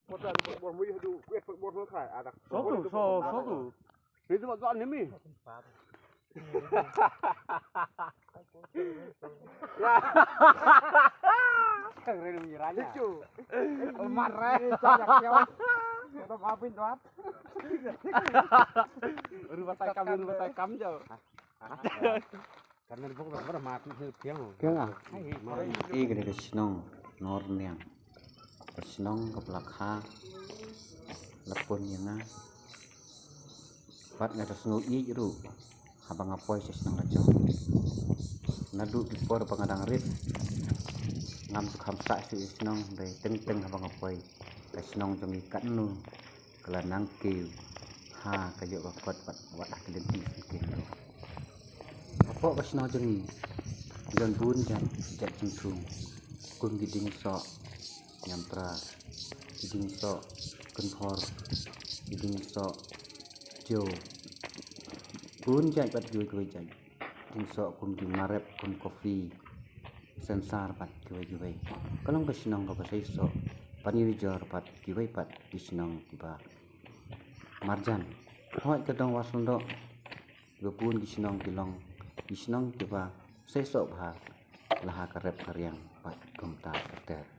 Kota bor mu itu wet bor mu khai ada. Satu. Itu mah soal ini. Ya. Keren menyerahnya. Lucu. Marah. Cajak jawab. Kita maafin tuan. Rumah takam jauh. Karena bukan pernah mati hilang. Keng gede kesinong norniang kesinong ke belakang lepon yana pat ngata sengu ru habang apoy sesinong rajo nadu di por pangadang rit ngam suk hamsa si sinong dari teng habang apoy kesinong jong ikan nu kelanang ke ha kayo bakot pat wadah kelenti sikit apa kesinong jong John Bun dan Jack Jingtung kun giding sok nyampra giding sok kenhor giding sok jo kun jai pat juai jai giding sok kun giding marep kun kopi sensar pat juai kalong kesinong ka pasai sok paniri jor pat juai pat disinong tiba marjan hoi kedong wasundok gepun disinong kilong disinong tiba sesok bah laha karep karyang pat gomta ter